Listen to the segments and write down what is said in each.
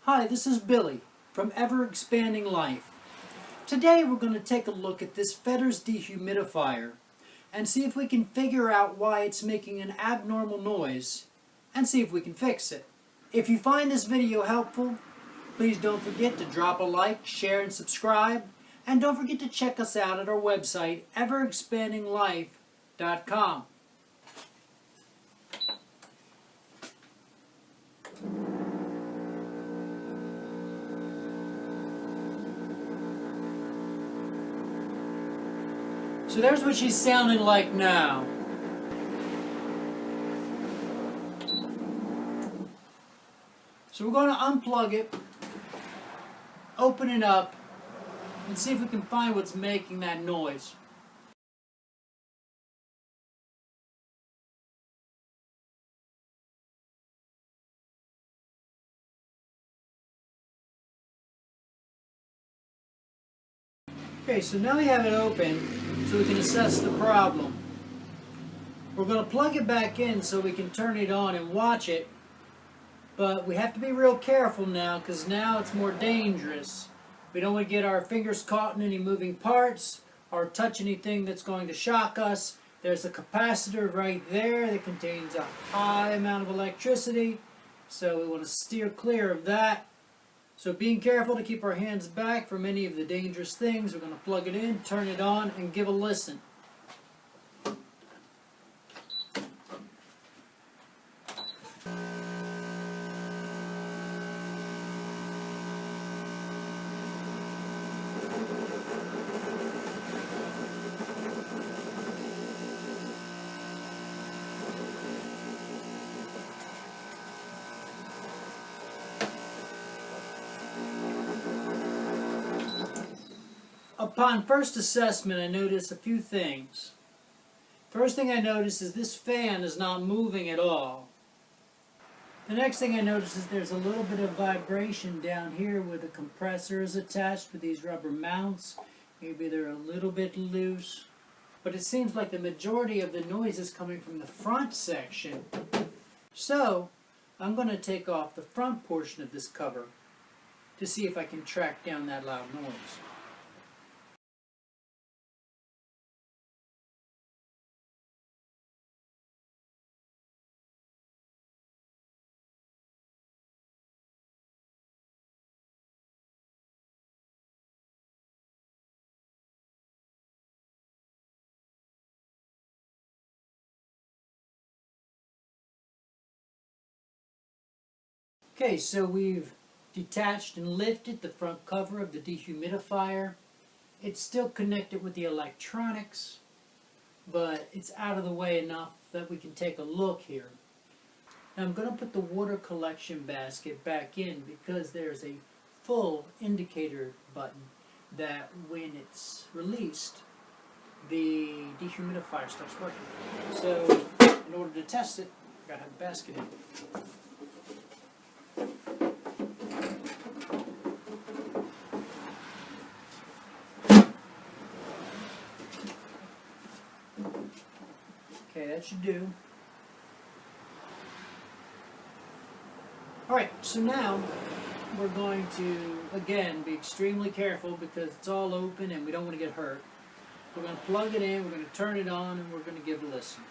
Hi, this is Billy from Ever Expanding Life. Today we're going to take a look at this Fedders Dehumidifier and see if we can figure out why it's making an abnormal noise and see if we can fix it. If you find this video helpful, please don't forget to drop a like, share, and subscribe. And don't forget to check us out at our website, everexpandinglife.com. So there's what she's sounding like now. So we're going to unplug it, open it up, and see if we can find what's making that noise. Okay, so now we have it open so we can assess the problem. We're going to plug it back in so we can turn it on and watch it, but we have to be real careful now because now it's more dangerous. We don't want to get our fingers caught in any moving parts or touch anything that's going to shock us. There's a capacitor right there that contains a high amount of electricity, so we want to steer clear of that. So being careful to keep our hands back from any of the dangerous things. We're going to plug it in, turn it on, and give a listen. Upon first assessment, I noticed a few things. First thing I noticed is this fan is not moving at all. The next thing I noticed is there's a little bit of vibration down here where the compressor is attached with these rubber mounts. Maybe they're a little bit loose. But it seems like the majority of the noise is coming from the front section. So, I'm going to take off the front portion of this cover to see if I can track down that loud noise. Okay, so we've detached and lifted the front cover of the dehumidifier. It's still connected with the electronics, but it's out of the way enough that we can take a look here. Now I'm going to put the water collection basket back in because there's a full indicator button that when it's released, the dehumidifier stops working. So in order to test it, I've got to have a basket in. Okay, that should do. Alright, so now we're going to, again, be extremely careful because it's all open and we don't want to get hurt. We're going to plug it in, we're going to turn it on, and we're going to give a listen.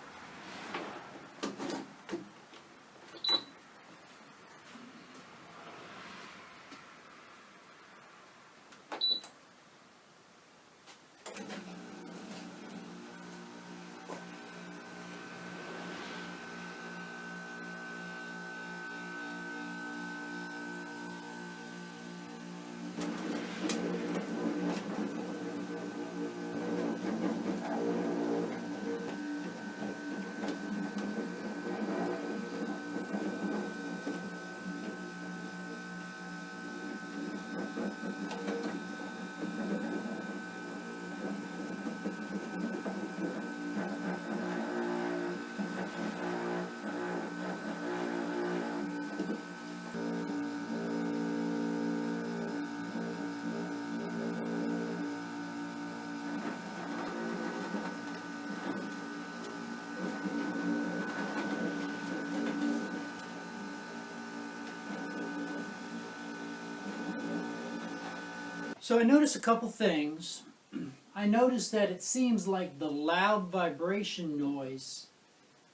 So I noticed a couple things. I noticed that it seems like the loud vibration noise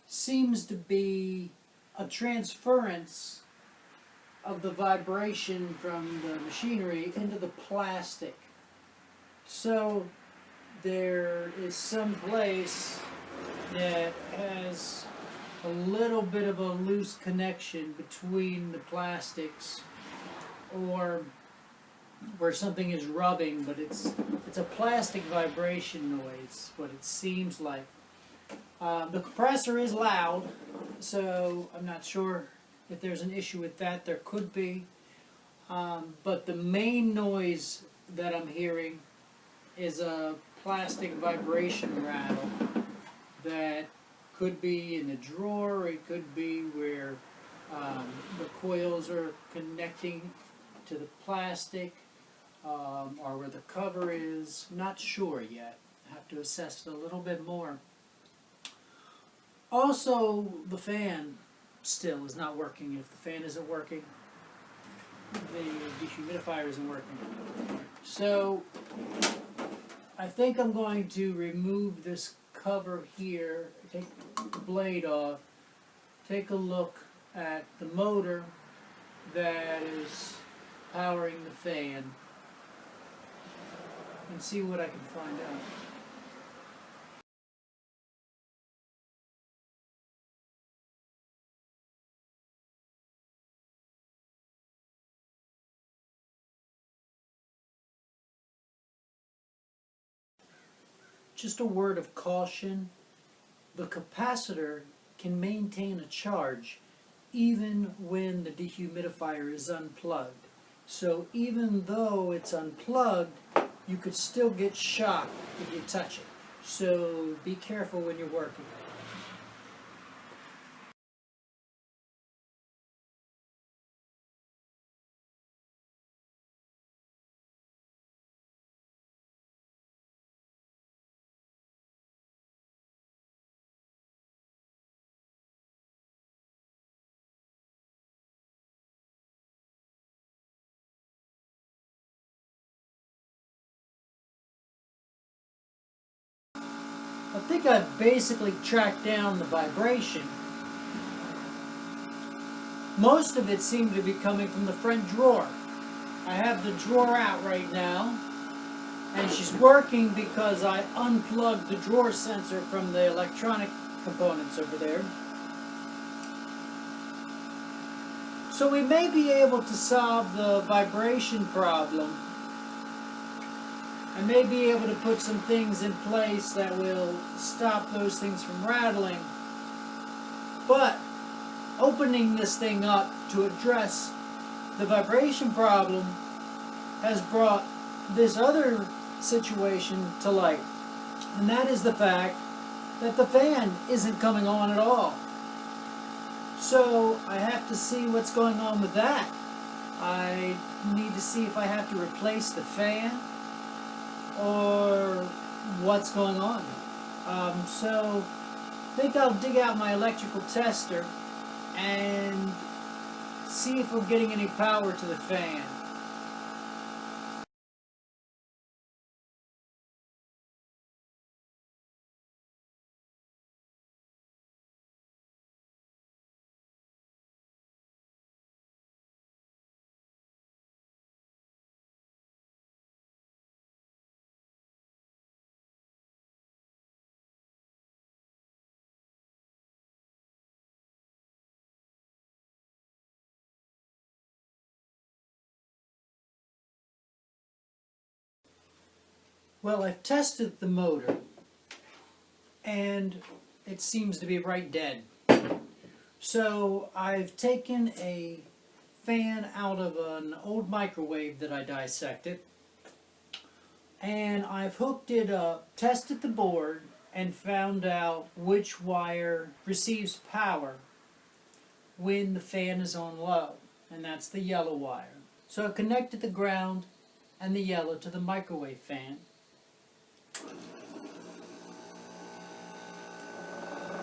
seems to be a transference of the vibration from the machinery into the plastic. So there is some place that has a little bit of a loose connection between the plastics, or where something is rubbing, but it's a plastic vibration noise, what it seems like. The compressor is loud, so I'm not sure if there's an issue with that. There could be, but the main noise that I'm hearing is a plastic vibration rattle that could be in the drawer, it could be where the coils are connecting to the plastic, or where the cover is. Not sure yet. I have to assess it a little bit more. Also, the fan still is not working. If the fan isn't working, the dehumidifier isn't working. So I think I'm going to remove this cover here, take the blade off, take a look at the motor that is powering the fan, and see what I can find out. Just a word of caution, the capacitor can maintain a charge even when the dehumidifier is unplugged. So even though it's unplugged, you could still get shocked if you touch it. So be careful when you're working. I think I've basically tracked down the vibration. Most of it seemed to be coming from the front drawer. I have the drawer out right now, and she's working because I unplugged the drawer sensor from the electronic components over there. So we may be able to solve the vibration problem. I may be able to put some things in place that will stop those things from rattling. But opening this thing up to address the vibration problem has brought this other situation to light. And that is the fact that the fan isn't coming on at all. So I have to see what's going on with that. I need to see if I have to replace the fan or what's going on. So I think I'll dig out my electrical tester and see if I'm getting any power to the fan. Well, I've tested the motor, and it seems to be right dead. So I've taken a fan out of an old microwave that I dissected, and I've hooked it up, tested the board, and found out which wire receives power when the fan is on low, and that's the yellow wire. So I've connected the ground and the yellow to the microwave fan,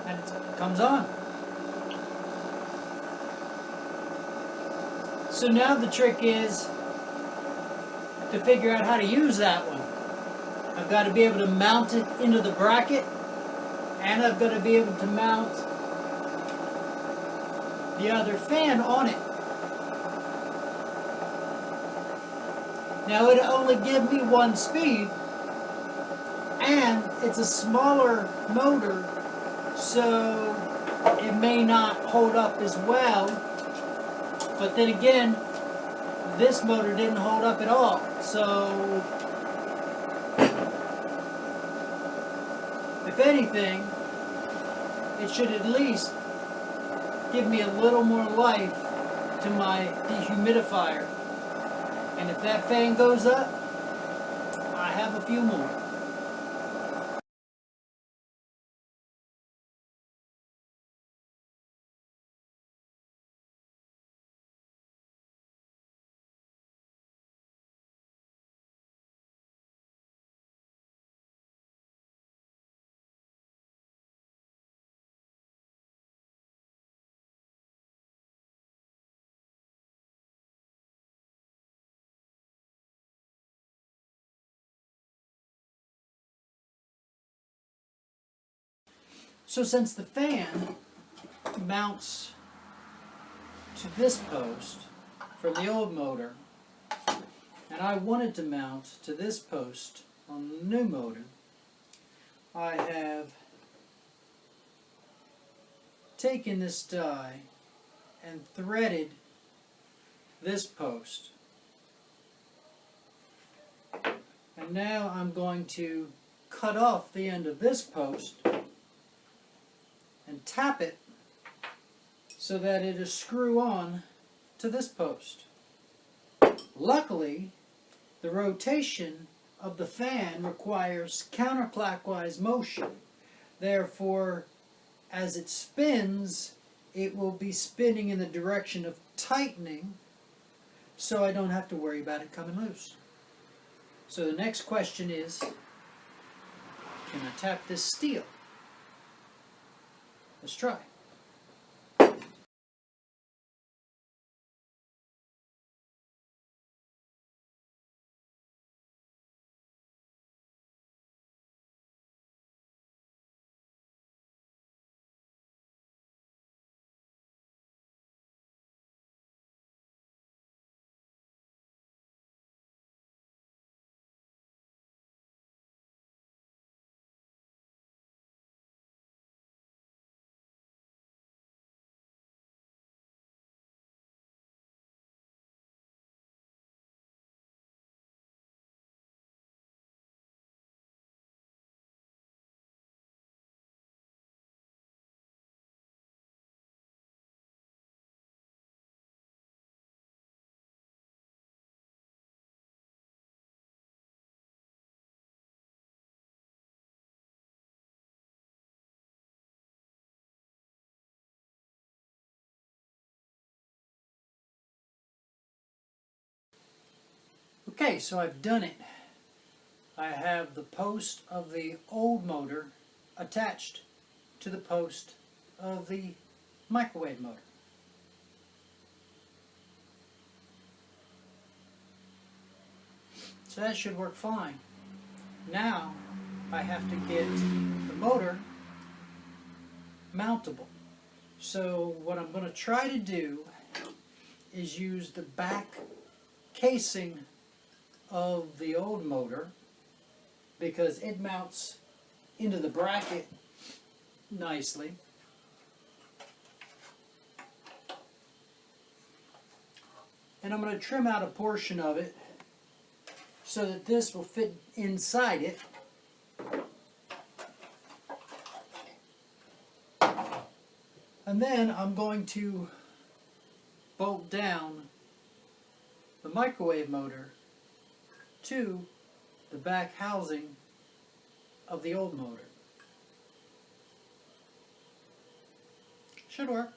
and it comes on. So now the trick is, I to figure out how to use that one. I've got to be able to mount it into the bracket, and I've got to be able to mount the other fan on it. Now it'll only give me one speed, and it's a smaller motor, so it may not hold up as well. But then again, this motor didn't hold up at all, so if anything, it should at least give me a little more life to my dehumidifier. And if that fan goes up, I have a few more. So since the fan mounts to this post from the old motor, and I wanted to mount to this post on the new motor, I have taken this die and threaded this post. And now I'm going to cut off the end of this post and tap it so that it'll screw on to this post. Luckily, the rotation of the fan requires counterclockwise motion. Therefore, as it spins, it will be spinning in the direction of tightening, so I don't have to worry about it coming loose. So the next question is, can I tap this steel? Let's try. Okay, so I've done it. I have the post of the old motor attached to the post of the microwave motor. So that should work fine. Now I have to get the motor mountable. So what I'm going to try to do is use the back casing of the old motor, because it mounts into the bracket nicely. And I'm going to trim out a portion of it so that this will fit inside it. And then I'm going to bolt down the microwave motor to the back housing of the old motor. Should work.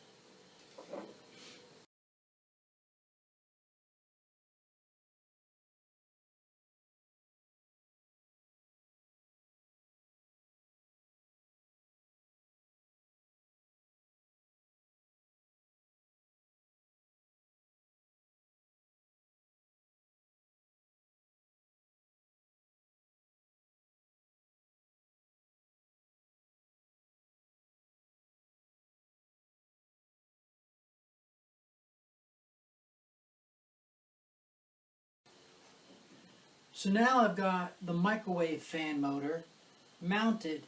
So now I've got the microwave fan motor mounted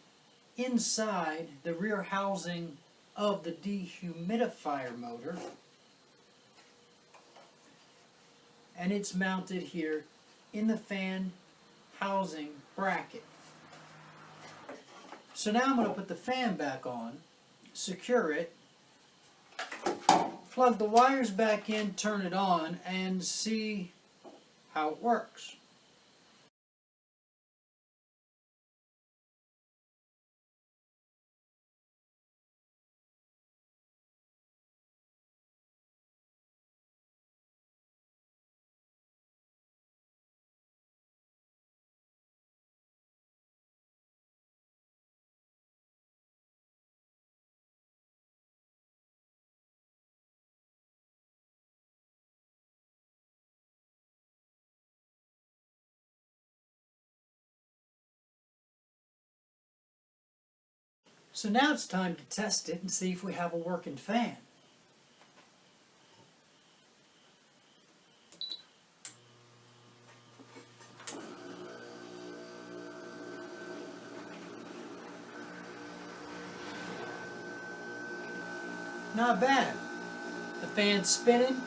inside the rear housing of the dehumidifier motor, and it's mounted here in the fan housing bracket. So now I'm going to put the fan back on, secure it, plug the wires back in, turn it on, and see how it works. So now it's time to test it and see if we have a working fan. Not bad. The fan's spinning.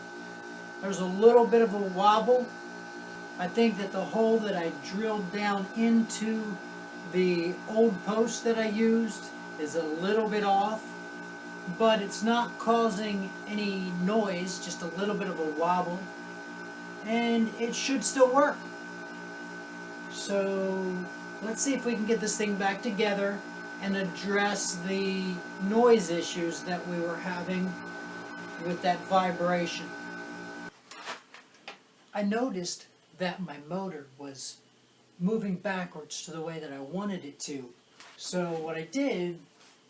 There's a little bit of a wobble. I think that the hole that I drilled down into the old post that I used is a little bit off, but it's not causing any noise, just a little bit of a wobble, and it should still work. So let's see if we can get this thing back together and address the noise issues that we were having with that vibration. I noticed that my motor was moving backwards to the way that I wanted it to. So what I did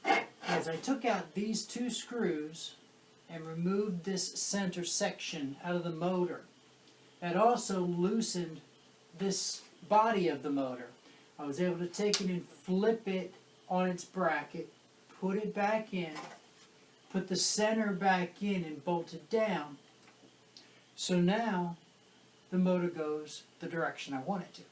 is I took out these two screws and removed this center section out of the motor. That also loosened this body of the motor. I was able to take it and flip it on its bracket, put it back in, put the center back in and bolt it down. So now the motor goes the direction I want it to.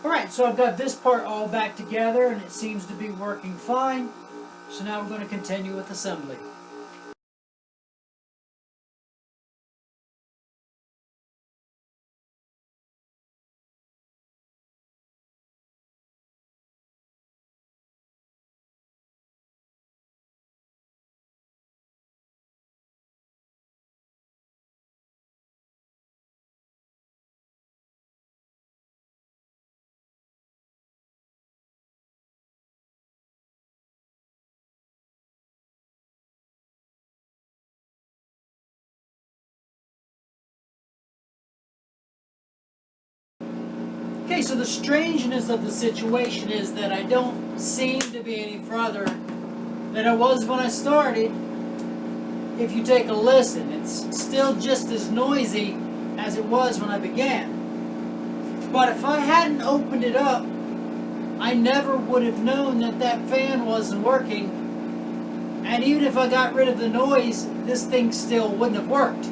Alright, so I've got this part all back together and it seems to be working fine. So now we're going to continue with assembly. Okay, so the strangeness of the situation is that I don't seem to be any further than I was when I started. If you take a listen, it's still just as noisy as it was when I began. But if I hadn't opened it up, I never would have known that that fan wasn't working. And even if I got rid of the noise, this thing still wouldn't have worked.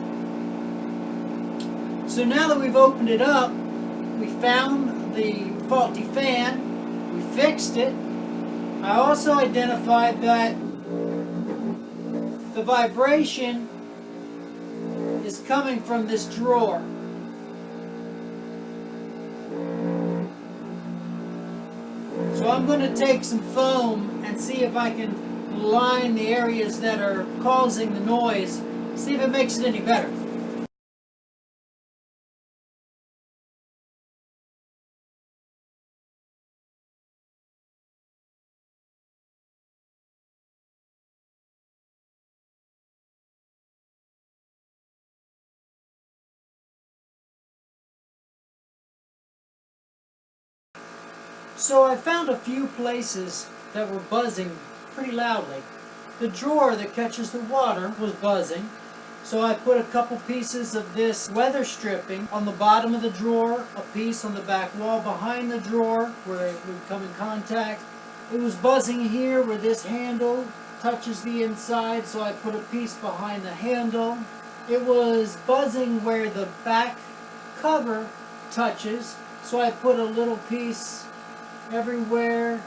So now that we've opened it up, we found the faulty fan, we fixed it. I also identified that the vibration is coming from this drawer. So I'm going to take some foam and see if I can line the areas that are causing the noise, see if it makes it any better. So I found a few places that were buzzing pretty loudly. The drawer that catches the water was buzzing, so I put a couple pieces of this weather stripping on the bottom of the drawer, a piece on the back wall behind the drawer where it would come in contact. It was buzzing here where this handle touches the inside, so I put a piece behind the handle. It was buzzing where the back cover touches, so I put a little piece everywhere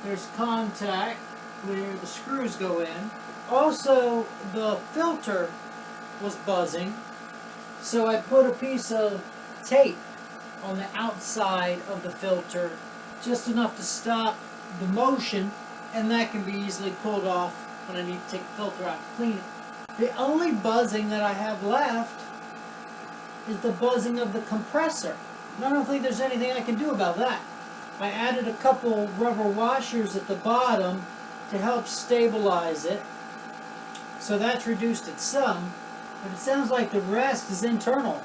there's contact where the screws go in. Also, the filter was buzzing, so I put a piece of tape on the outside of the filter, just enough to stop the motion, and that can be easily pulled off when I need to take the filter out to clean it. The only buzzing that I have left is the buzzing of the compressor. And I don't think there's anything I can do about that. I added a couple rubber washers at the bottom to help stabilize it, so that's reduced it some, but it sounds like the rest is internal.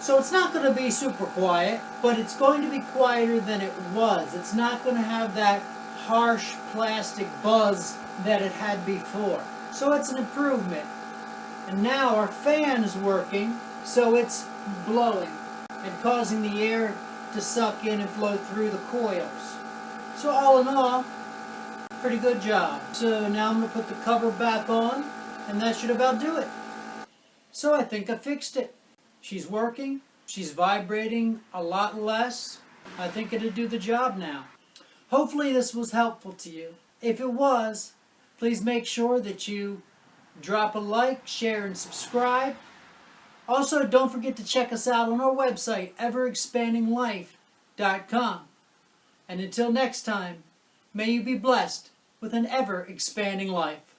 So it's not going to be super quiet, but it's going to be quieter than it was. It's not going to have that harsh plastic buzz that it had before. So it's an improvement. And now our fan is working, so it's blowing and causing the air to suck in and flow through the coils. So all in all, pretty good job. So now I'm going to put the cover back on, and that should about do it. So I think I fixed it. She's working. She's vibrating a lot less. I think it'll do the job now. Hopefully this was helpful to you. If it was, please make sure that you drop a like, share, and subscribe. Also, don't forget to check us out on our website, everexpandinglife.com. And until next time, may you be blessed with an ever-expanding life.